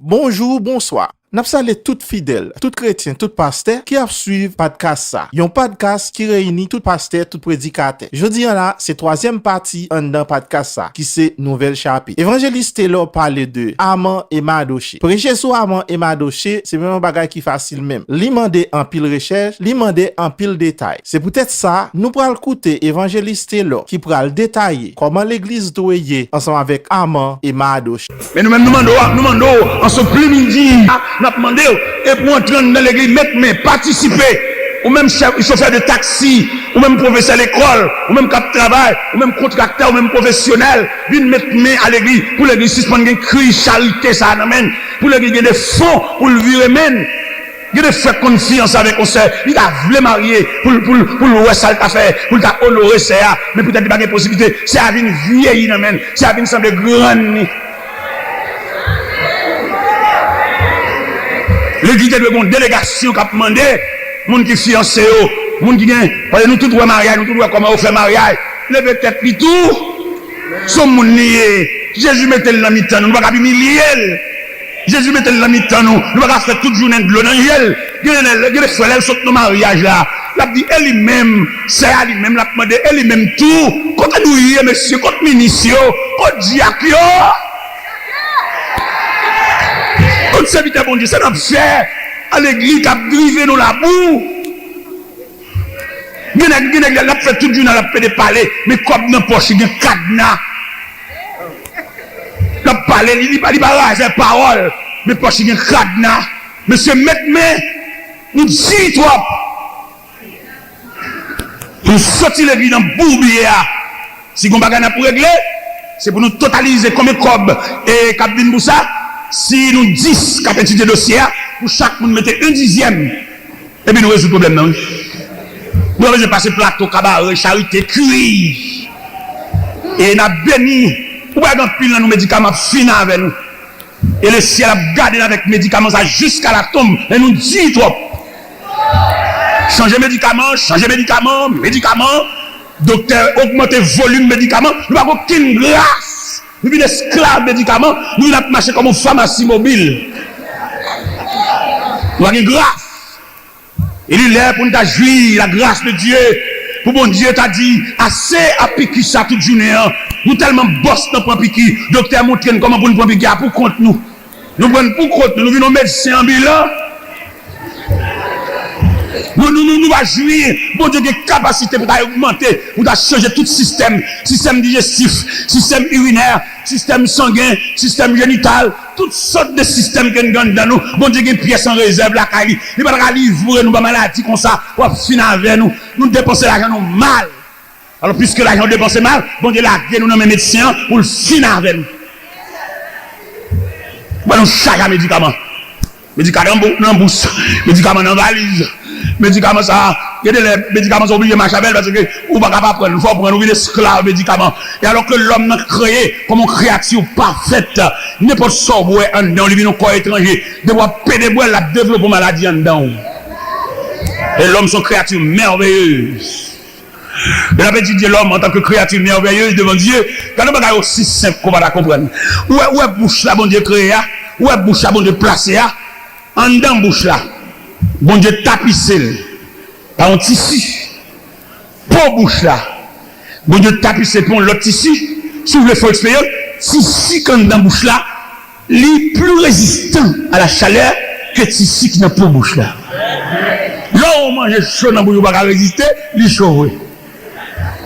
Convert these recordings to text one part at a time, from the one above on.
Bonjour, bonsoir. N'a salé tout fidèle, tout chrétien, tout pasteur qui a suivi podcast ça. Yon podcast qui réunit tout pasteur, tout prédicateur. Jeudi là, c'est troisième partie dans podcast ça, qui c'est nouvelle chapitre. Évangéliste Taylor parle de Amant et Mardoché. Prêcher sur Amant et Mardoché, c'est même un bagage qui facile même. Li mande en pile recherche, li mande en pile détail. C'est peut-être ça, nous pral écouter Évangéliste Taylor qui pral détailler comment l'église doit y ensemble avec Amant et Mardoché. Mais nous-mêmes nous demandons en ce plus-midi, nous demandons et pour entrer dans l'église, mettre participer, ou même chauffeur de taxi, ou même professeur à l'école, ou même cap de travail, ou même contracteur, ou même professionnel, viennent mettre main à l'église pour l'église suspendre un cri, charité, ça amène, pour l'église gagner des fonds, pour le virer men. Il a fait confiance avec on sœur, il a voulu marier pour le ça t'a fait, pour t'a honorer ça, mais peut-être pas de possibilité, c'est à venir vieillir amen, c'est à venir sembler grand. L'église de une délégation qui a demandé, les gens qui sont fiancés, les gens qui gagnent, parce que nous tous doit mariage, nous tous doit comment on fait mariage, levez tête puis tout, sommes liés. Jésus mettait le mi-temps, nous ne pouvons pas humilier. Jésus mettait le mi-temps, nous ne pouvons pas faire toute journée de l'eau dans l'angèle. Il y a des frères qui sont dans le mariage là. La dit elle-même, c'est elle-même, la demandé elle-même tout. Quand nous y est, monsieur, quand ministre, quand diacre, quand serviteur bon Dieu, ça n'a fait à l'église qui a drivé nous la boue. Il a fait toute journée, il a fait des palais, mais comme dans la poche, il y a un cadenas. Il a parlé, il n'a pas la parole, mais poche, il y a un cadenas. Monsieur, maintenant, nous disons trop. Pour sortir l'église dans le bourbier, si on ne peut pas pour régler, c'est pour nous totaliser comme un cob et Captain Boussa. Si nous 10 qui ont étudié le dossier, pour chaque monde mettez un dixième, et puis nous résoudons le problème. Non? Nous avons passé plateau, cabaret, charité, cuit. Et nous avons béni, pour avoir pile dans nos médicaments finis avec nous. Et le ciel a gardé avec médicaments jusqu'à la tombe. Et nous dit trop. Changer médicaments, docteur, augmenter volume médicaments, nous n'avons aucune grâce. Nous sommes esclaves médicaments, nous n'avons marché comme une pharmacie mobile. Nous avons une grâce. Il est là pour nous jouir la grâce de Dieu. Pour bon Dieu t'a dit, assez à piquer ça toute journée. Nous tellement boss dans le piquer. Docteur montre comment pour nous prendre piquer pour compte nous. Nous prenons pour compte nous. Nous venons médecins ambulants. Nous allons jouir, bon Dieu, des capacités pour augmenter, pour changer tout système digestif, système urinaire, système sanguin, système génital, toutes sortes de systèmes que nous avons dans nous. Bon Dieu, des pièces en réserve, la caille, il va pas livrer nous, maladie comme ça, pour finir avec nous. Nous dépensons l'argent mal. Alors, puisque l'argent dépensé mal, bon Dieu, là, nous sommes médecins pour le finir avec nous. Bon, nous chaque médicament. Médicaments dans la bouche, médicaments dans la valise. Médicaments ça, il y a des médicaments sont obligés de marcher parce que ou pas capable prendre, il faut prendre des esclaves médicaments. Et alors que l'homme n'a créé comme une créature parfaite, n'importe sorte en dedans, lui vient un corps étranger, de voir pédé bois la développer maladie en dedans. Et l'homme sont créatures merveilleuses. Et la petite dit l'homme en tant que créature merveilleuse devant Dieu, quand on va aussi simple qu'on va la comprendre. Où est bouche là bon Dieu créé, où est bouche là bon Dieu placé, en dedans bouche là. Bon Dieu tapissé par un tissu. Pour bouche là. Bon Dieu tapissé pour l'autre tissu. Si vous voulez faire expérience, tissu quand dans bouche là, il est plus résistant à la chaleur que tissu qui n'a pas bouche là. Là on mange chaud dans bouche, on va résister, il est chaud.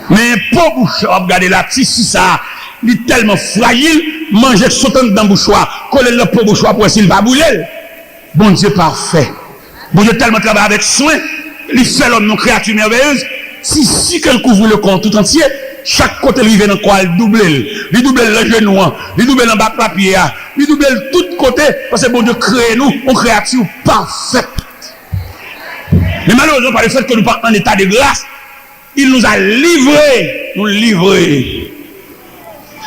Mais pour bouche, regardez la tissu ça, il est tellement fragile, manger sautant dans bouche, coller le pour bouche pour essayer de pas bouler. Bon Dieu parfait. Bon Dieu tellement travaille avec soin, il fait l'homme une créature merveilleuse. Si qu'elle couvre le corps tout entier, chaque côté lui vient dans quoi il double le genou, il double le bas papier, il double tout côté parce que bon Dieu crée nous une créature parfaite. Mais malheureusement par le fait que nous sommes en état de grâce, il nous a livrés, Les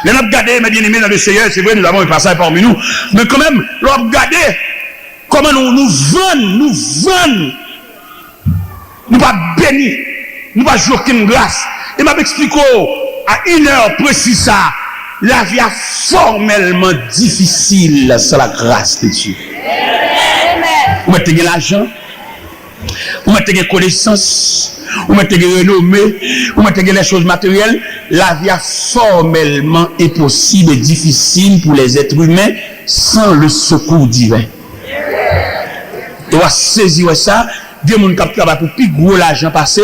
nous avons gardé, mes bien-aimés dans le Seigneur, c'est vrai, nous avons un passage parmi nous, mais quand même, nous avons gardé comment nous vendons, nous pas bénis, nous pas jouer aucune grâce. Et m'a expliqué à 1 heure précise ça, la vie est formellement difficile sans la grâce de Dieu. Vous mettez l'argent, vous mettez des connaissances, vous mettez des renommées, vous mettez les choses matérielles, la vie est formellement impossible et difficile pour les êtres humains sans le secours divin. Tu vas saisir ça, des gens qui travaillent pour plus gros l'argent passé,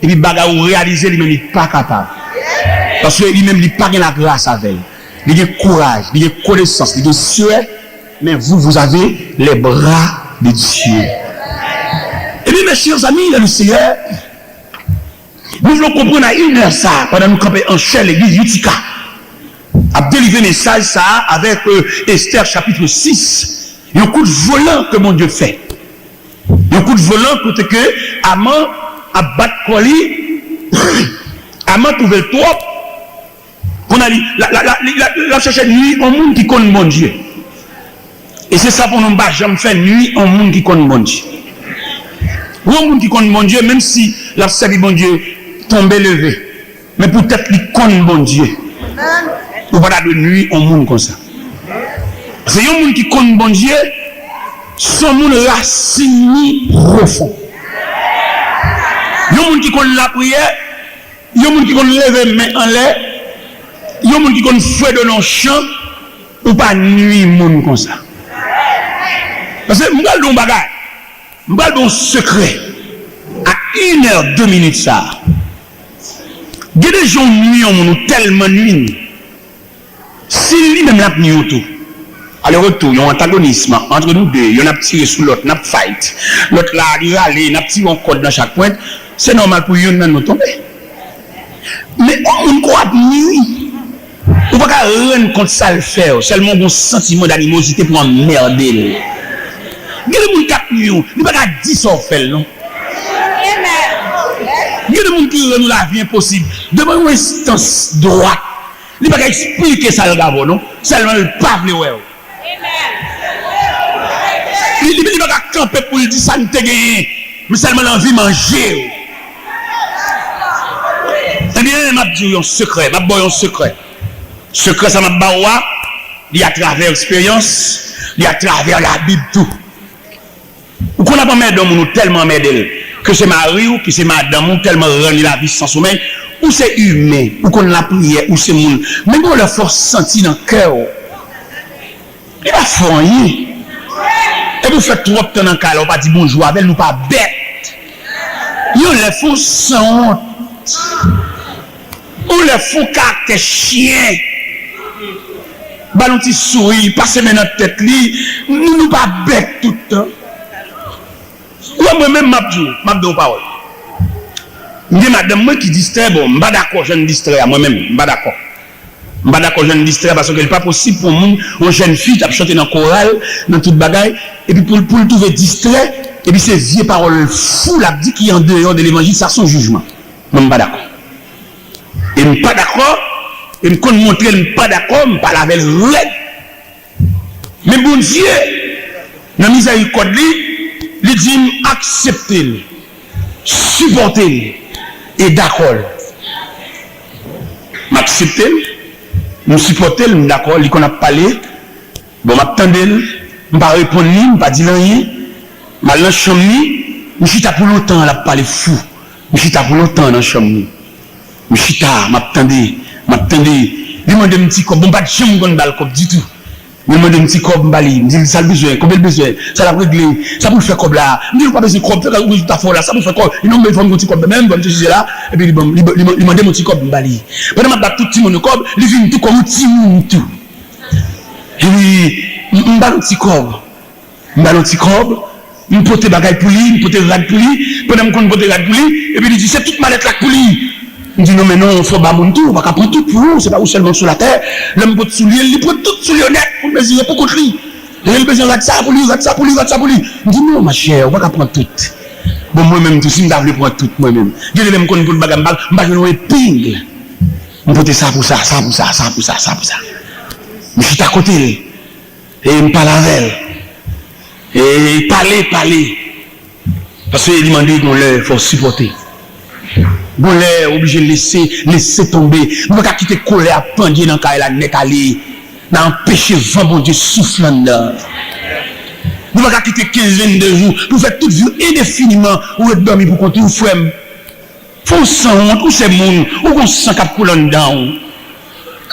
et puis bagarre ou réaliser lui-même, il n'est pas capable. Parce que lui-même, il n'a pas la grâce avec. Il a courage, il a connaissance, il a souhait, mais vous avez les bras de Dieu. Et bien, mes chers amis, le Seigneur, nous voulons comprendre à une heure ça, pendant nous camper en chair l'église Utica, a délivré message ça avec Esther chapitre 6. Il y a un coup de volant que mon Dieu fait. Il y a un coup de volant pour que Amant a battu colis, Amant trouve le trop. On a dit, la cherche nuit au monde qui connaît mon Dieu. Et c'est ça pour nous, j'aime faire nuit au monde qui connaît mon Dieu. Ou au monde qui connaît mon Dieu, même si la servi mon Dieu tombe levé, mais peut-être qu'il connaît mon Dieu. Ou pas de nuit au monde comme ça. C'est un monde qui connaît mon Dieu, son monde racine profond. Il y a un monde qui connaît la prière, il y a un monde qui connaît lever main en l'air. Il y a des gens qui connaissent fouet de nos champs ou pas nuit monde comme ça. Parce que je vais bagage, je vais un secret. À 1 h 2 minutes ça. Il y a des gens nuit en monde tellement nuit. Si lui même la nuit autour. À le retour, il y a un antagonisme entre nous deux. Il y en a tiré sous l'autre, il y a fight. L'autre là, il a râlé, il a tiré un code dans chaque pointe. C'est normal pour lui de nous tomber. Mais on croit nuit. On ne peut pas rendre compte ça le faire, seulement un sentiment d'animosité pour emmerder. Il y a des gens qui capent nous, il ne peut pas dire ça fait, non? Il y a des gens qui rendent la vie impossible. Devant une instance droite, il ne peut pas expliquer ça le gars, non? Seulement le pape le ouais. Il ne peut pas camper pour lui dire ça ne te gagne, mais seulement l'envie de manger. Eh bien, je vais dire un secret, je vais dire un secret. Secret, ça m'a baoua, il y a à travers l'expérience, il y a à travers la Bible tout. Ou qu'on n'a pas mis d'homme, nous tellement m'aider, que c'est mari ou que c'est madame, ou tellement rendre la vie sans sommeil, ou c'est humain, ou qu'on la prière, ou c'est monde. Même on la force sentie dans le cœur, il va fourrer. Et vous faites trop de temps dans le cœur, on va dire bonjour avec nous, pas bête. Ils les font sans honte. Ou les font caractère chien. Ballon petit souris, passer dans notre tête, nous pas bêtes tout le temps. Moi-même, je dis parole. Je dis, madame, moi qui distrait, bon, je ne suis pas d'accord, je ne distrais moi-même, je ne suis pas d'accord. Je ne suis pas d'accord, je ne distrais parce que ce n'est pas possible pour moi, une jeune fille qui a chanté dans le choral, dans toute bagaille, et puis pour le trouver distrait, et puis ces vieilles paroles fous, là, dit qu'il y a en dehors de l'évangile, ça son jugement. Je ne suis pas d'accord. Et je ne suis pas d'accord, et je ne montrer que je ne suis pas d'accord, je ne parle avec le red. Mais bon Dieu, dans la miséricorde, il dit accepter, supporter et d'accord. M'accepter, me supporter, d'accord, il qu'on a parlé, bon m'attendais, je ne pas répondre, je ne pas dire rien, mal dans la chambre, je suis pour longtemps, là parler fou, je suis pour longtemps dans la chambre, je suis tard, m'attendais, il m'a dit un petit cop, bon pas de chambre qu'on balle cop du tout. Je me demande un petit cop, je me dis, ça a besoin, combien de besoin, ça l'a réglé, ça peut faire comme là, je ne dis pas besoin de cop, ça peut faire comme, il m'a dit un petit cop, même, je suis là, et puis il m'a dit un petit cop, je pendant que tout le monde cop, il vient tout comme un petit monde tout. Et puis, je me un petit cop, je porte des bagailles pour lui, je porte des rades pour lui, pendant que je porte des rades pour lui, et puis il dit, c'est toute mallette là pour lui. Je dis non, mais non, il faut pas mon tour, on va pas prendre tout pour vous, c'est pas vous seulement sur la terre. L'homme peut soulier, il prend tout sur le net pour mesurer pour contre lui. Il a besoin de ça pour lui, ça pour lui, ça pour lui. Je dis non, ma chère, on va pas prendre tout. Bon, moi-même, tout, si je voulais prendre tout, moi-même. Je dis, même quand je vais prendre un épingle. Je peux ça pour ça, ça pour ça, ça pour ça, ça pour ça. Je suis à côté, et je parle avec elle. Et parler. Parce qu'il m'a dit qu'on il faut supporter. Colère obligé de laisser tomber. Nous ne pouvons pas quitter colère pendier dans la nec aller. Dans empêcher vent bon Dieu soufflant dedans. Nous ne pouvons pas quitter 15-22 jours pour faire toute vie indéfiniment ou être dormi pour continuer frère. Faut sans honte ou c'est monde ou qu'on sent cap coulant dedans.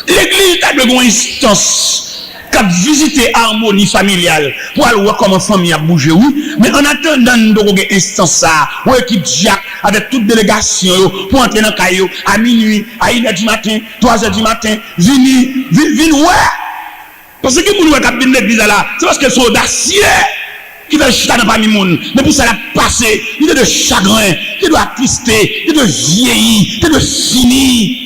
L'église a de bonnes instances qui visiter harmonie familiale pour aller voir comment famille a bougé, oui. Mais en attendant, nous avons une instance ça, ou équipe Jacques avec toute délégation pour entrer dans le caillou à minuit, à 1h du matin, 3h du matin, vini, ouais. Parce que nous avons une l'église là, c'est parce que c'est audacieux qui fait chuter dans parmi monde. Mais pour ça, la passer, il est de chagrin, il doit attrister, il doit vieillir, il doit finir.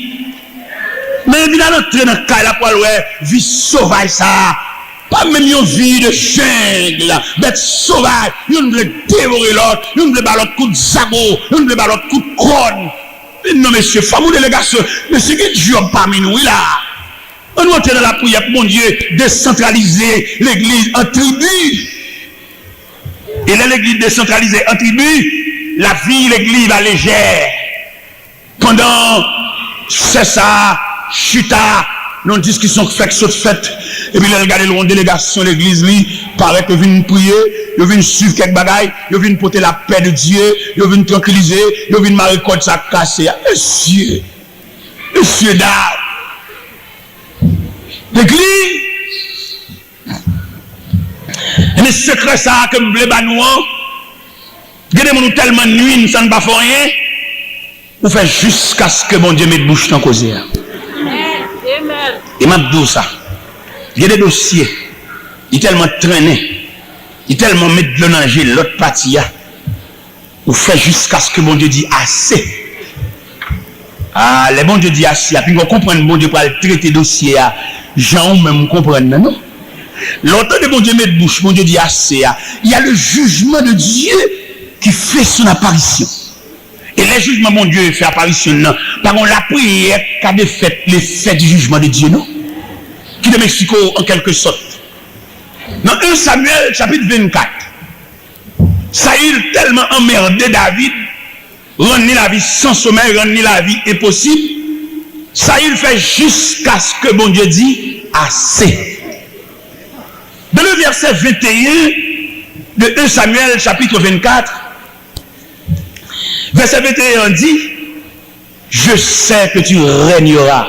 Mais évidemment, entrer dans le cas là pour ouais, vie sauvage ça. Pas même une vie de jungle, bête sauvage. Une veut dévorer l'autre, une veut l'autre coup de sabot, une veut l'autre coup de corne. Non, monsieur, femme ou délégation, mais c'est que Dieu parmi nous là. On doit entrer dans la prière pour mon Dieu, décentraliser l'église en tribus. Et là, l'église décentralisée en tribus, la vie, l'église va légère. Pendant, c'est ça. Chuta, non discussion fait et puis là regarder une délégation l'église lui paraît que vient prier, il vient suivre quelques bagailles, il vient porter la paix de Dieu, il vient tranquilliser, il vient marrer code ça cassé. Monsieur d'art. L'église mais secret ça que me blé banouan. Regardez nous tellement nuit ça ne va faire rien. Ou fait jusqu'à ce que mon Dieu mette bouche dans causer. Et m'a dit ça. Il y a des dossiers. Il est tellement traîné. Il est tellement mis de l'onanger l'autre partie. Ou fait jusqu'à ce que mon Dieu dit assez. Ah, les bon Dieu dit assez. Puis on comprend bon Dieu pour traiter dossier. Jean même comprendre non. L'autre de bon Dieu met de bouche. Mon Dieu dit assez. Il y a le jugement de Dieu qui fait son apparition. Et les jugements, mon Dieu, fait apparition, non. Par contre, la prière qu'a fait les faits du jugement de Dieu, non. Qui de Mexico, en quelque sorte. Dans 1 Samuel, chapitre 24, Saül tellement emmerdé David, rendre la vie sans sommeil, rendre la vie impossible. Saül fait jusqu'à ce que bon Dieu dit assez. Dans le verset 21 de 1 Samuel, chapitre 24, verset 21 dit, je sais que tu régneras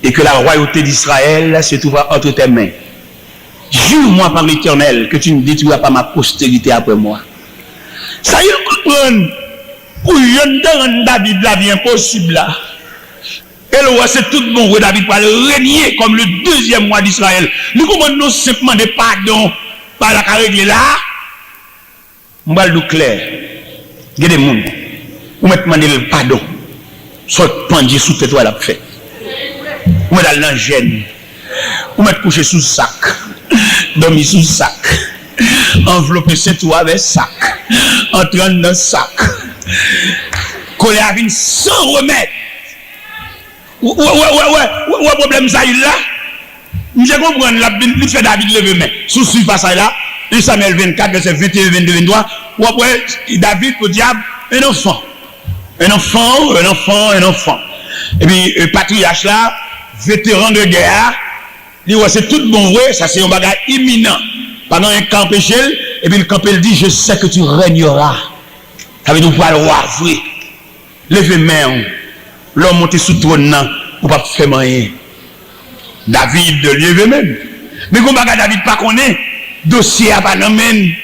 et que la royauté d'Israël se trouvera entre tes mains. Jure-moi par l'Éternel que tu ne détruiras pas ma postérité après moi. Ça y est, comprendre, pour y David la vie impossible là. Et le roi, c'est tout bon roi David pour régner comme le deuxième roi d'Israël. Nous comprenons simplement des pardons par la règle là. On va le clair. Il y a des gens qui me demandent le pardon. Soit pendu sous tes toits la fait. Ou me dans la gêne. Ou me coucher sous le sac. Dormir sous le sac. Envelopper ses toits avec sac. Entrer dans le sac. Coller à une sans remède. Ouais, problème ça il là. Je comprends la fait David lever main. Sous pas ça là. 1 Samuel 24, verset 21, 22, 23. Ou après, David au diable, un enfant. Et puis, le patriarche là, vétéran de guerre, il dit, ouais, c'est tout bon vrai, ça c'est un bagage imminent. Pendant un camp péché, et puis le camp il dit, je sais que tu régneras. Ça veut dire, pour le roi vrai. Levez main, l'homme monté sous trône, pour pas faire rien. David de lever même. Mais comme bagage David pas connaît, dossier à pas n'amène.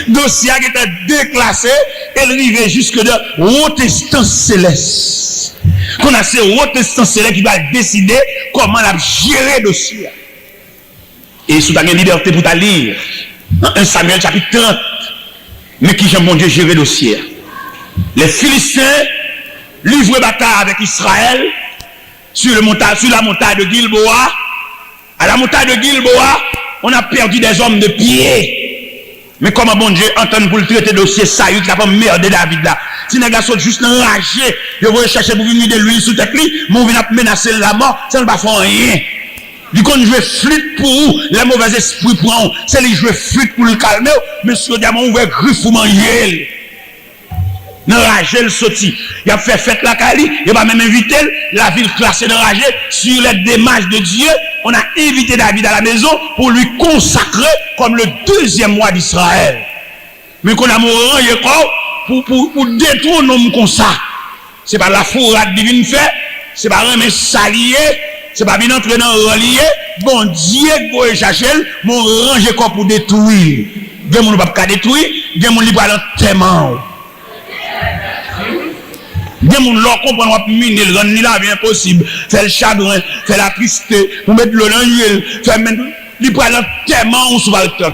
Dossier qui était déclassé, elle arrivait jusque de haute instance céleste. Qu'on a ces hautes instances célestes qui va décider comment la gérer le dossier. Et sous ta liberté pour ta lire, dans 1 Samuel chapitre 30, mais qui j'aime mon Dieu gérer le dossier. Les Philistins livrent bataille avec Israël sur la montagne de Gilboa. À la montagne de Gilboa, on a perdu des hommes de pied. Mais comment bon Dieu entend pour le traiter de dossier Saül qui a pas merdé David là. Si les gars sont juste enragés, ils vont chercher pour venir de l'huile sous tête lui, mais on vient menacer la mort, ça ne va faire rien. Du coup, on joue flûte pour vous, les mauvais esprits prennent, c'est les jouer flûte pour le calmer, mais sur le diamant, on va griffe pour manger. Dans Ragé, le sorti. Il a fait fête la Cali, il va même inviter la ville classée de Ragé sur les démarches de Dieu. On a invité David à la maison pour lui consacrer comme le deuxième mois d'Israël. Mais qu'on a mouru pour détruire un homme comme ça. C'est pas la fourrade divine fait, c'est pas un salier, c'est pas bien entrer dans le relier. Bon Dieu, pour chercher, mon ranger quoi pour détruire. Des gens ne peuvent pas détruire, des gens qui parlent tellement. Des gens qui comprennent miner, le rendre la vie impossible, faire le chagrin, faire la tristesse, pour mettre l'eau dans l'huile, faire mettre. Ils parlent tellement on se va le temps.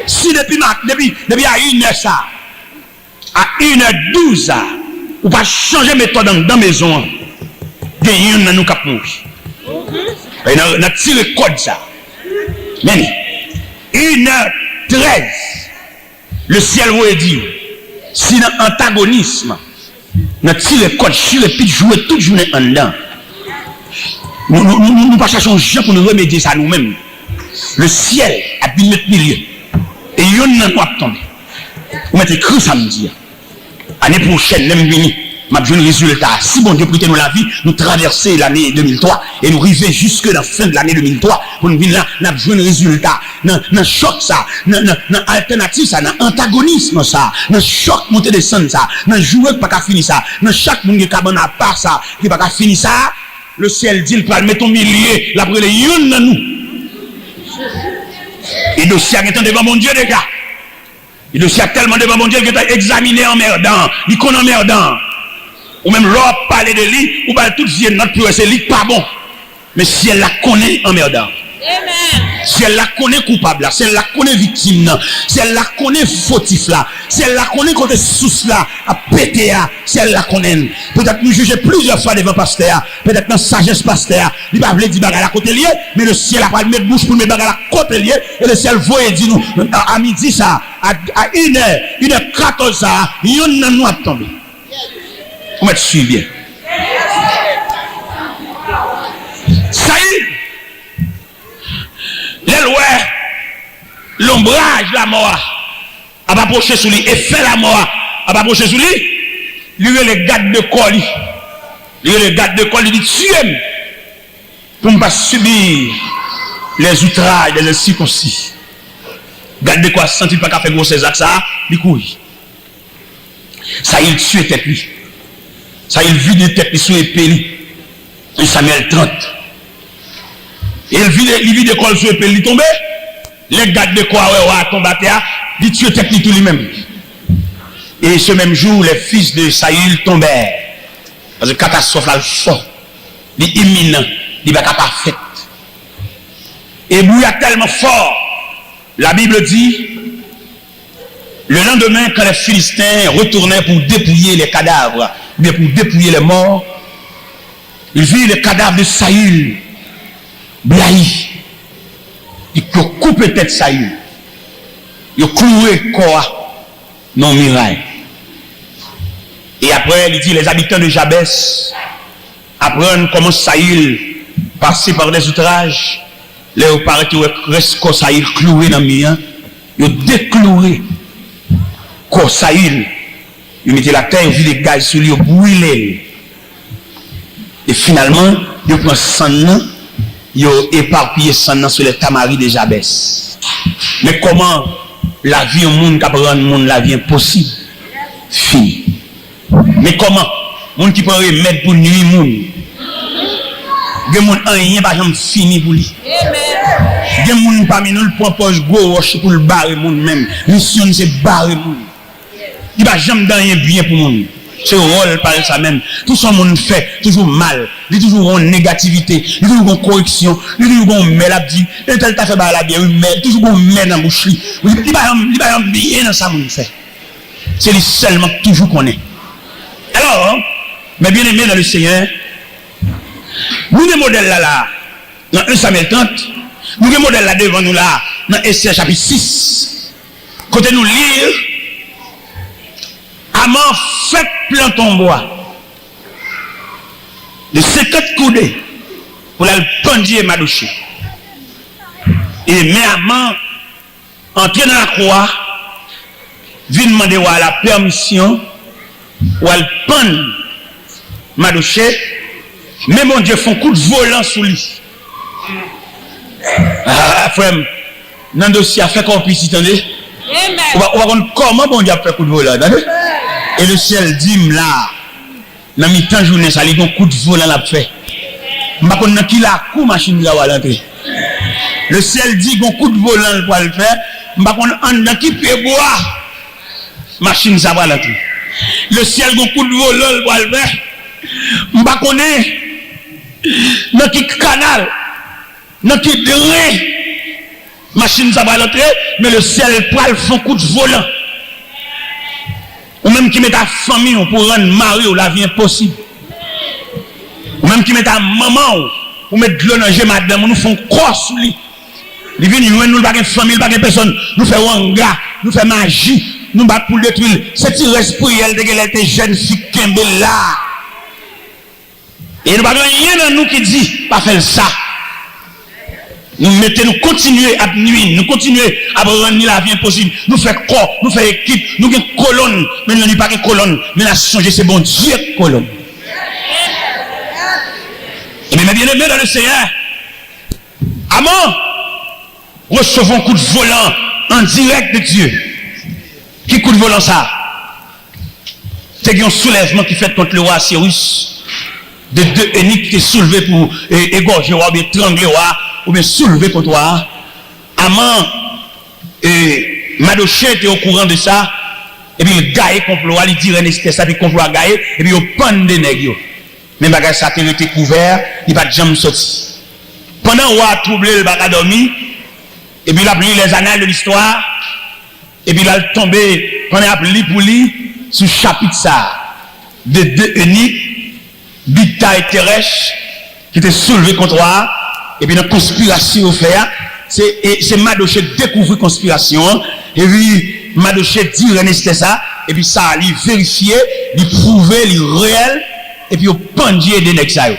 Si depuis à 1h ça, à 1h12 ça, ou pas changer méthode dans la maison, il y a un nous qui a mouru. On a tiré code ça. Mais 1h13, le ciel vous dit, si dans l'antagonisme, on a tiré code sur et puis jouer toute journée en dedans. Nous ne pas chercher un gens pour nous remédier ça nous-mêmes. Le ciel a bien notre milieu. Et il y a un doit tomber. Vous mettez cru samedi. L'année prochaine, même venu, m'a besoin de résultat. Si bon Dieu prête nous la vie, nous traverser l'année 2003 et nous arriver jusque dans la fin de l'année 2003 pour nous venir là, nous besoin de résultat. Dans choc ça, dans alternative ça, dans antagonisme ça, dans choc monter descendre ça, dans jouer qui pas qu'à finir ça, dans chaque monde qui cabane à part ça, qui pas qu'à finir ça. Le ciel dit, il va mettre un millier, là pour les yon dans nous. Et le dossier est devant mon Dieu, les gars. Le dossier est tellement devant mon Dieu qu'il est examiné en merdant. Il connaît en merdant. Ou même l'homme parler de lui, ou bien tout dire notre plus c'est lui pas bon. Mais si elle la connaît en merdant. Amen. Si elle la connaît coupable là, si elle la connaît victime là, si elle la connaît fautif là, si elle la connaît côté sous là, à péter là, si elle la connaît. Peut-être nous juger plusieurs fois devant pasteur, peut-être dans sagesse pasteur, il va vouloir dire bagarre à côté lié, mais le ciel a pas mettre bouche pour mettre bagarre à côté lié, et le ciel voit dit nous à midi ça, à 1h14 ça, il y en a nous à tomber. On va te suivre bien. Ça y est. L'ombrage, la mort, a pas approché sur lui, et fait la mort, a pas approché sur lui, lui, le garde de corps, lui, le garde de corps, il dit, tuez-moi, pour ne pas subir les outrages des circoncis. Garde de corps, senti pas qu'à faire gros César, ça, il couille. Ça, il tue tête lui. Ça, il vide tête lui sous épée, en Samuel 30. Et il vide l'école sur épée, il tombe. Les gardes de quoi tombent à terre, il tue tête tout lui-même. Et ce même jour, les fils de Saül tombèrent. Parce que catastrophe là, le fort. Il est imminent, il va pas fait. Et bruit est tellement fort. La Bible dit, le lendemain, quand les Philistins retournaient pour dépouiller les cadavres, bien pour dépouiller les morts, ils virent les cadavres de Saül, blahi. Ils ont coupé tête Saül. Ils ont cloué corps dans le mirail. Et après, il dit les habitants de Jabès apprennent comment Saül passait par des outrages. Là, il paraît qu'il reste corps Saül cloué dans le mirail. Ils ont décloué corps Saül. Ils mettaient la terre, ils ont vu les gaz sur lui, ils ont brûlé. Et finalement, ils prennent sang. Ils ont éparpillé son sur les tamaris de Jabès. Mais comment la vie au monde qui apprend le monde, la vie impossible, fini. Mais comment monde qui peut remettre pour nuit monde, des monde rien pas jamais fini pour lui. Des monde parmi nous le propose gauche pour le barrer monde même. Mission c'est barrer monde. Il va jamais dans rien bien pour monde. C'est le rôle par ça même. Tout ce monde fait toujours mal. Il est toujours en négativité. Il est toujours en correction. Il est toujours en mélabdi. Il est tel fait la bien. Il toujours en met dans la bouche. Il va bien dans ça monde fait. C'est lui seulement toujours qu'on est. Alors, mais bien aimé dans le Seigneur, nous les modèles là, dans 1 Samuel 30, nous les modèles là devant nous là, dans Esther chapitre 6, côté nous lire, Amant fait plein ton bois de 50 coudées pour la pendier Madouché. Et mais Amant entrer dans la croix vient demander à la permission ou à le prendre Madoché, mais mon Dieu font coup de volant sous lui. Ah, frère, dans le dossier, fait qu'on puisse entendre. On va voir comment bon Dieu a fait coup de volant. Et le ciel dit là, dans mi-temps journée, ça lui a un coup de volant l'a fait. Je ne sais pas qui la coup machine là va l'entrer. Le ciel dit qu'on coup de volant pour le faire. Je ne sais pas dans qui peut boire. Machine ça va l'entrer. Le ciel qu'on coup de volant pour le faire. Je ne sais pas dans qui canal, dans qui drain. Machine ça va l'entrer, mais le ciel pour le faire coup de volant. Ou même qui met ta famille pour rendre mari ou la vie impossible. Ou même qui met ta maman ou mettre de l'eau dans madame, nous font croix sous lui. Ils viennent nous, nous pas de famille, pas de personne, nous faisons wanga, nous faisons magie, nous battons pour détruire. C'est un esprit, elle était jeune fille qui est là. Et nous n'avons rien dans nous qui dit, pas faire ça. Nous mettons, nous continuer à nuire, nous continuer à rendre la vie impossible. Nous faisons corps, nous faisons équipe, nous avons une colonne, mais nous n'avons pas de colonne, mais nous avons changé, c'est bon Dieu colonne. Et bien, bien aimé dans le Seigneur, Amon, recevons un coup de volant en direct de Dieu. Qui coup de volant ça? C'est un soulèvement qui fait contre le roi Cyrus. De deux ennemis qui étaient soulevés pour égorger ou bien étrangler ou bien soulever contre toi. Amon et Madoché étaient au courant de ça. Et puis il gagne complot, il dit René ça, puis complot a gagné, et puis il prend des nègres. Mais bagage ça a été couvert, il va jamais sortir. Pendant qu'on a troublé le bagage dormi, et puis il a pris les annales de l'histoire, et puis il a tombé, pendant qu'il a pris pour lui, sous le chapitre ça, de deux eunuques, Bita et Teresh, qui étaient soulevés contre toi, et puis dans la conspiration au fait, c'est Madoché découvre la conspiration, et puis Madoché dit René ça, et puis ça, il vérifié, il prouvé, il réel, et puis au pendier des nègres.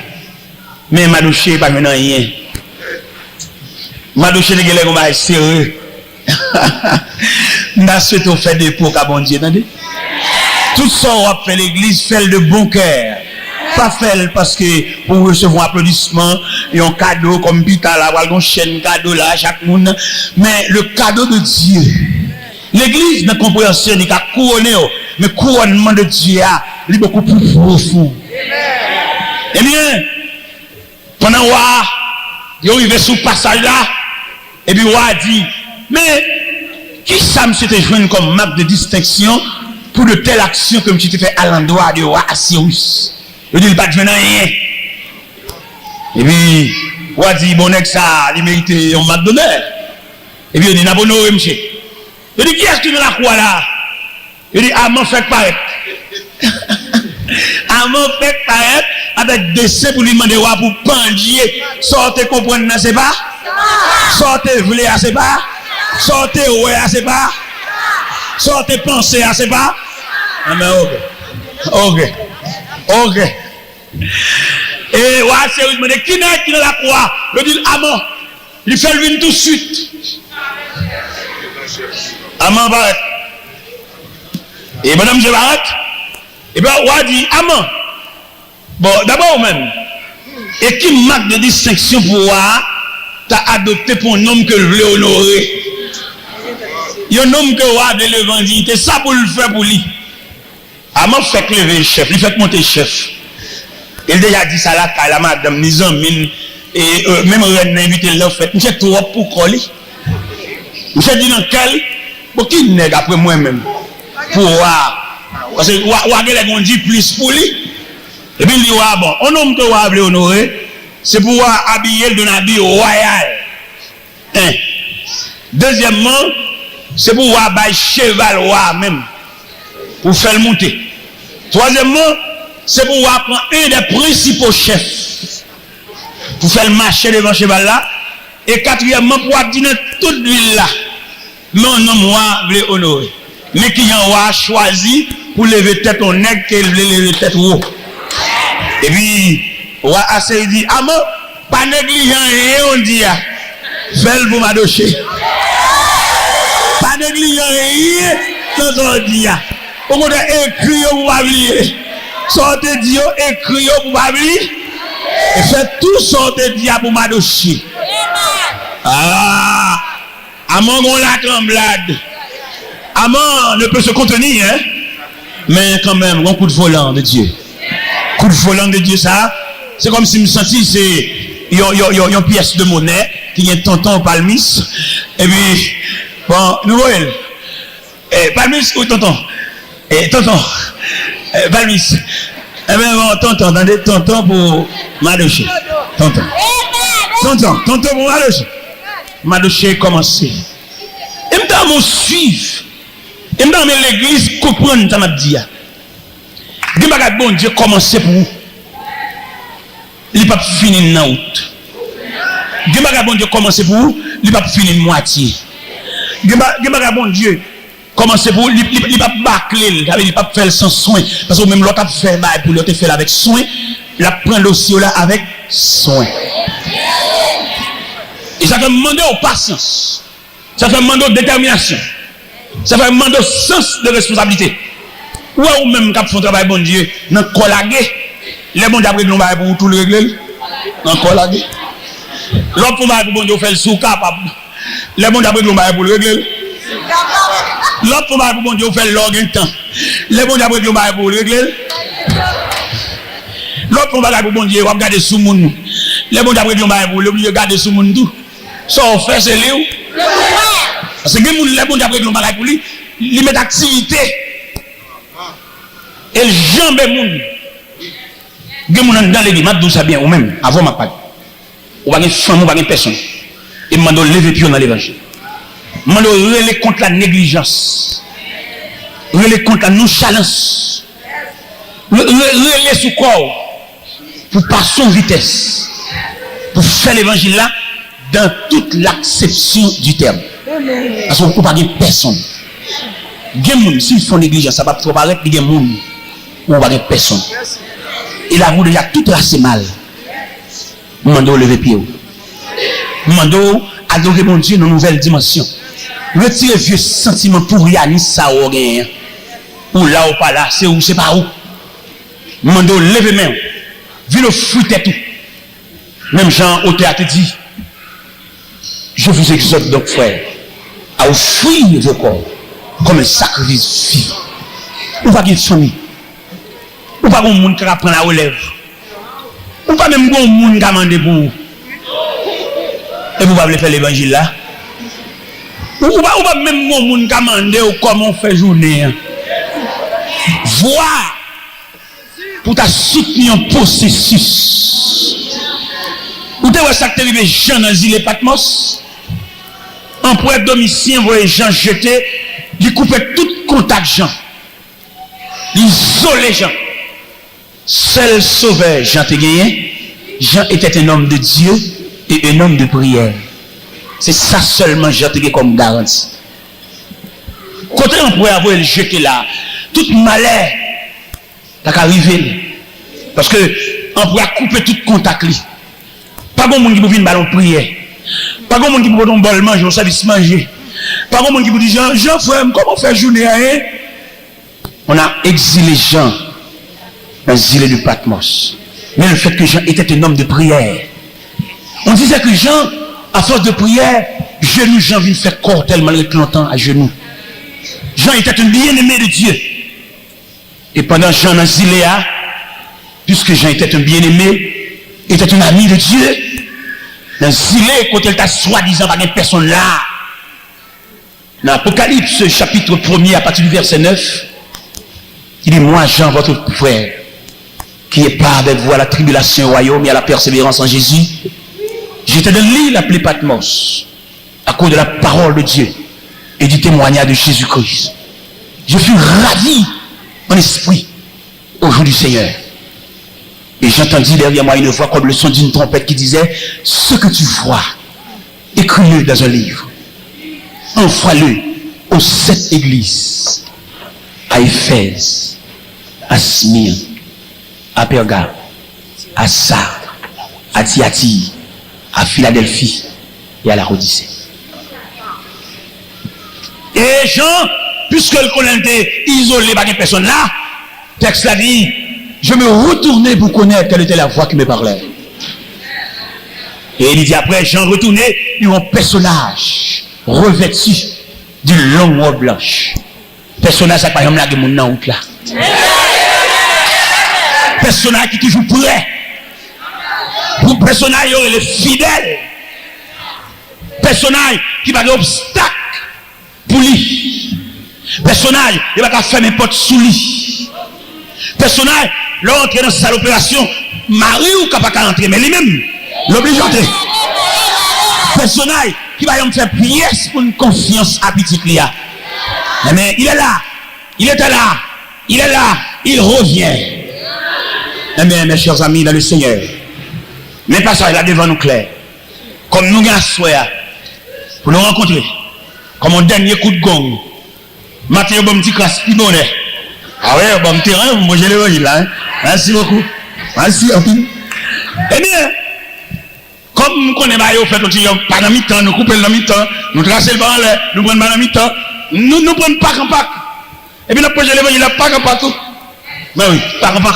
Mais Madoché pas maintenant rien. Madoché les gars on sérieux. N'a souhaité faire des pots à bon Dieu, attendez. Tout ça on fait l'église fait de bon cœur. Pas fait parce que pour recevoir un applaudissement et un cadeau comme Bita là, ou une chaîne cadeau là chaque monde, mais le cadeau de Dieu. L'église n'a compréhension ni qu'à couronner, mais couronnement de Dieu est beaucoup plus profond. Eh bien, pendant que vous arrivez sur le passage là, et puis vous dit, mais qui ça me s'était joint comme map de distinction pour de telles actions que je t'ai fait à l'endroit de roi Cyrus? Je dis, il n'y a pas de rien. Et puis, vous dit, bon, ça, il mérite un map d'honneur. Et puis, il dit, n'a pas honoré, monsieur. Je dis, qui est-ce qui est dans la croix là? Je dis, Amon fait paraître. Amon fait paraître avec des seins pour lui demander pour pendier. Sortez comprendre, c'est pas? Sortez voulez, c'est pas? Sortez ouais, c'est pas? Sortez penser, c'est pas? Ah, mais ok. Et ouais, c'est où je me dis, qui n'est qui dans la croix? Je dis, Amon, il fait le tout de suite. Amon Barrett. Et madame je Barrett. Et bien, on dit, Amon. Bon, d'abord même. Et qui marque de distinction pour moi, t'as adopté pour un homme que je voulais honorer. Il y a un homme que vous avez l'évangile. C'est ça pour le faire pour lui. Amon fait lever le chef. Il fait monter le chef. Il a déjà dit ça là, la madame Nizamine. Et même Reine n'a invité l'homme fait. Je suis trop pour coller. Je suis dit dans quel. Pour qui nègre après moi-même? Pour voir. Parce que vous dit plus pour lui. Et puis il dit, bon, un homme que vous avez honoré, c'est pour habiller d'un habit royal. Un. Deuxièmement, c'est pour avoir cheval roi même. Pour faire le monter. Troisièmement, c'est pour prendre un des principaux chefs. Pour faire le marché devant cheval là. Et quatrièmement, pour dire dans toute ville là. Mais un homme roi veut honorer. Mais qui a choisi pour lever tête au nègre qu'il veut lever tête haut. Et puis, roi assez dit, Amon, pas négligent rien, on dit, fais-le pour Madoché. Pas négligent rien, Tonton Dia. Au contraire, écrit pour pas oublier. Sortez Dio, écrit pour pas oublier. Et faites tout sortez Dia pour m'adocher. Ah, Amon on la tremblade. Amon ne peut se contenir, hein. Mais quand même, un coup de volant de Dieu. Coup de volant de Dieu, ça, c'est comme si me sentis, c'est une pièce de monnaie qui est tonton au Palmis. Et puis, bon, nous voyons. Palmis ou tonton? Tonton. Palmis. Eh bien, bon, tonton, attendez, tonton pour Madoché. Tonton. Tonton pour Madoché. Madoché commencé. Et maintenant, mon suivre. Et maintenant, l'église comprend, ça m'a dit. Il y a bon Dieu commencé pour vous. Il n'a pas fini en août. Il y a bon Dieu commencé pour vous. Il n'a pas fini en moitié. Il y a bon Dieu commencé pour vous. Il n'a pas bâclé. Il n'a pas fait sans soin. Parce que même l'autre a fait pour l'autre fait avec soin. Il a pris l'ossio là avec soin. Et ça fait demander aux patience. Ça fait demander aux détermination. Ça fait demander au sens de responsabilité. Ou même quand font travail bon Dieu, dans collagé, les bons d'après nous va pour tout le régler. Dans collagé. L'autre pour bon Dieu fait le sous capable. Les bons d'après nous va pour le régler. L'autre pour bon Dieu fait l'orgue un temps. Les bons d'après nous va pour le régler. L'autre pour bon Dieu va garder sous monde. Les bons d'après nous va pour le garder sous monde tout. Ça on fait c'est lui. Parce que les bons d'après nous va pour lui, il met activité. Et le jambe moun. Gen moun dans l'église, m'a dit ça bien ou même avant ma part. Ou pas une femme ou pas une personne. Et m'a dit lever pied dans l'évangile. M'a dit relayer contre la négligence. Relayer contre la nonchalance. Relayer sous corps pour passer en vitesse. Pour faire l'évangile là dans toute l'acception du terme. Parce qu'on ne peut pas une personne. Gen moun s'il font négligence, ça va trop paraître gen moun. Ou pas de personne. Il a voulu déjà tout tracé mal. Mando lever pied. Mando adorer mon Dieu dans une nouvelle dimension. Retirer vieux sentiments pour rien ça ou rien. Ou là ou pas là, c'est où, c'est pas où. Mando lever main. Vu le fruit tout. Même Jean au théâtre dit, je vous exhorte donc frère, à offrir vos corps comme un sacrifice vivant. Ou pas qu'il famille. Ou pas un monde qui prend la relève. Ou pas même un monde qui a demandé pour vous. Et vous ne faire l'évangile là. Ou pas même un monde qui a demandé comment on fait journée. Voir pour ta soutenir un processus. Ou t'es ça que t'es Jean dans l'île Patmos. En poète Domitien, voyez Jean jeter, il coupait tout contact Jean. Il isolait Jean. Seul sauveur Jean te gagné. Jean était un homme de Dieu et un homme de prière. C'est ça seulement Jean te gagné comme garantie. Quand on pourrait avoir le jeté là, tout malheur t'as arrivé. Parce que on pourrait couper tout contact là. Pas de monde qui peut venir ballon de prière. Pas de monde qui peut tomber bol manger au service manger. Pas de monde qui peut dire Jean frère, comment faire journée hein? On a exilé Jean dans l'île de Patmos. Mais le fait que Jean était un homme de prière. On disait que Jean, à force de prière, genoux, Jean vient faire corps tellement longtemps à genoux. Jean était un bien-aimé de Dieu. Et pendant Jean dans l'île, puisque Jean était un bien-aimé, était un ami de Dieu, dans l'île, quand il était soi-disant par une personne là, dans l'Apocalypse, chapitre 1er, à partir du verset 9, il dit, moi, Jean, votre frère, qui est pas avec vous à la tribulation au royaume et à la persévérance en Jésus, j'étais dans l'île appelée Patmos, à cause de la parole de Dieu et du témoignage de Jésus-Christ. Je fus ravi en esprit au jour du Seigneur. Et j'entendis derrière moi une voix comme le son d'une trompette qui disait, ce que tu vois, écris-le dans un livre. Envoie-le aux 7 églises, à Éphèse, à Smyrne, à Pergame, à Sardes, à Thyatire, à Philadelphie et à la Odyssée. Et Jean puisque le colon était isolé par une personne là, le texte l'a dit, je me retournais pour connaître quelle était la voix qui me parlait. Et il dit après, j'en retournais, il y a un personnage revêtu d'une longue robe blanche. Personnage, ça pas un blague mon nom là. Personnage qui est toujours prêt. Pour personnage, il est fidèle. Personnage qui va d'obstacle pour lui. Personnage, il va faire n'importe sous lui. Personnage, l'entrée dans cette opération, Marie ou capable d'entrer, mais lui-même, l'oblige d'entrer. Personnage qui va y faire pièce pour une confiance à petit client. Mais il est là, il était là, il est là, il revient. Mais mes chers amis dans le Seigneur, mais pas ça, il a devant nous clair. Comme nous avons souhait pour nous rencontrer, comme un dernier coup de gong. Mathieu, bon petit crasse, qui bonnet. Ah ouais, bon terrain, moi j'ai l'évangile là. Merci beaucoup. Merci, ok. Eh bien, comme nous connaissons, pas dans mi-temps, nous coupons dans mi-temps, nous traçons le banc là, nous prenons dans mi-temps, nous prenons pack en pack. Et puis nous prenons l'évangile là, pack en pack tout. Mais oui, pack en pack.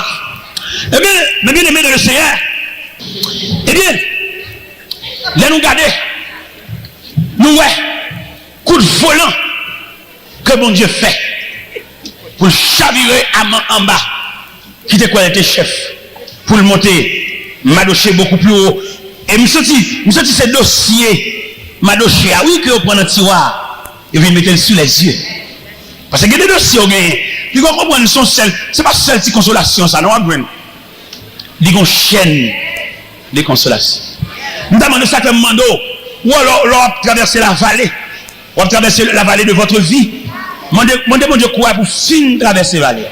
Eh bien, mes bien-aimés de le Seigneur, eh bien, là nous garder, nous ouais, coup de volant que mon Dieu fait pour chavirer à main en bas, qui était quoi, était chef, pour le monter, m'adocher beaucoup plus haut. Et je senti ce dossier, m'adocher, ah oui, que vous prenez un tiroir, et vous mettez sur les yeux. Parce que il y a des dossiers, puis vous comprenez, c'est pas seule petite consolation, ça, non, il y a une chaîne de consolation. Nous demandons ça comme mando, ou alors, traverser la vallée, ou traverser la vallée de votre vie. Demandez mon Dieu quoi pour finir traverser la vallée.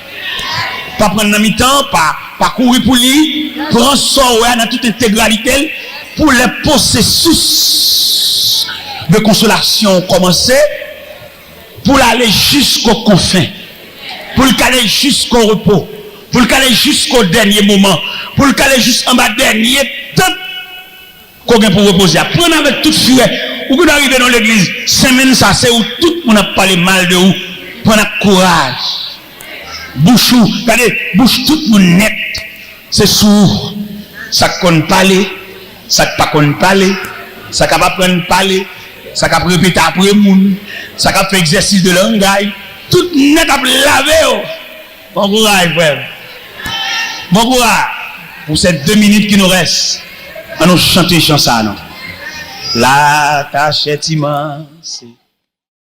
Pas prendre un mi-temps, pas courir pour lui, prendre son dans toute intégralité pour les processus de consolation commencer, pour aller jusqu'au confin, pour aller jusqu'au repos, pour aller jusqu'au dernier moment, pour aller jusqu'en bas dernier temps qu'on a pour reposer. Prenez avec toute fureur. Ou vous arrivez dans l'église, 5 minutes, ça c'est où tout le monde a parlé mal de vous. Prenez courage. Bouche, regardez, bouche tout le monde net. C'est sourd. Ça qu'on parler, ça pas qu'on parler, ça capable prendre parler, ça capable répéter après moun, ça capable faire exercice de langage. Tout net à laver. Bon courage, frère. Bon courage. Pour ces 2 minutes qui nous restent, on nous chanter chanson. La tâche est immense.